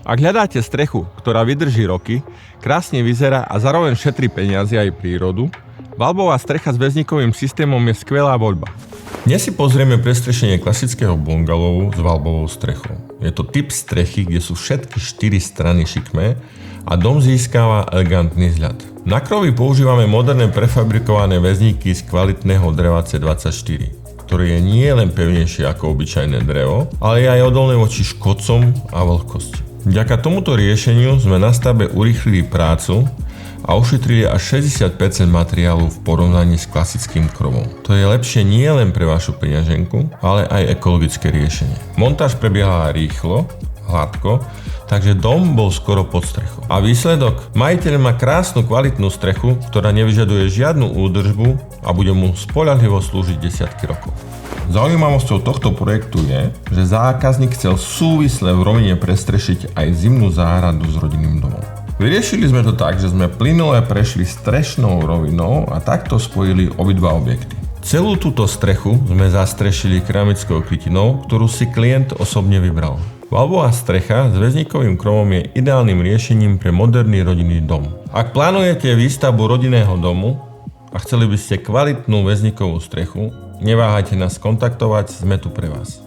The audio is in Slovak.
Ak hľadáte strechu, ktorá vydrží roky, krásne vyzerá a zároveň šetrí peniaze aj prírodu, valbová strecha s väzníkovým systémom je skvelá voľba. Dnes si pozrieme prestrešenie klasického bungalovu s valbovou strechou. Je to typ strechy, kde sú všetky 4 strany šikmé a dom získava elegantný vzhľad. Na krovi používame moderné prefabrikované väzníky z kvalitného dreva C24, ktoré je nie len pevnejšie ako obyčajné drevo, ale je aj odolné voči škodcom a vlhkosti. Vďaka tomuto riešeniu sme na stavbe urýchlili prácu a ušetrili až 60% materiálu v porovnaní s klasickým krovom. To je lepšie nie len pre vašu peňaženku, ale aj ekologické riešenie. Montáž prebiehala rýchlo, hladko, takže dom bol skoro pod strechou. A výsledok? Majiteľ má krásnu kvalitnú strechu, ktorá nevyžaduje žiadnu údržbu a bude mu spoľahlivo slúžiť desiatky rokov. Zaujímavosťou tohto projektu je, že zákazník chcel súvisle v rovine prestrešiť aj zimnú záhradu s rodinným domom. Vyriešili sme to tak, že sme plynule prešli strešnou rovinou a takto spojili obidva objekty. Celú túto strechu sme zastrešili keramickou krytinou, ktorú si klient osobne vybral. Valbová strecha s väzníkovým krovom je ideálnym riešením pre moderný rodinný dom. Ak plánujete výstavbu rodinného domu a chceli by ste kvalitnú väzníkovú strechu, neváhajte nás kontaktovať, sme tu pre vás.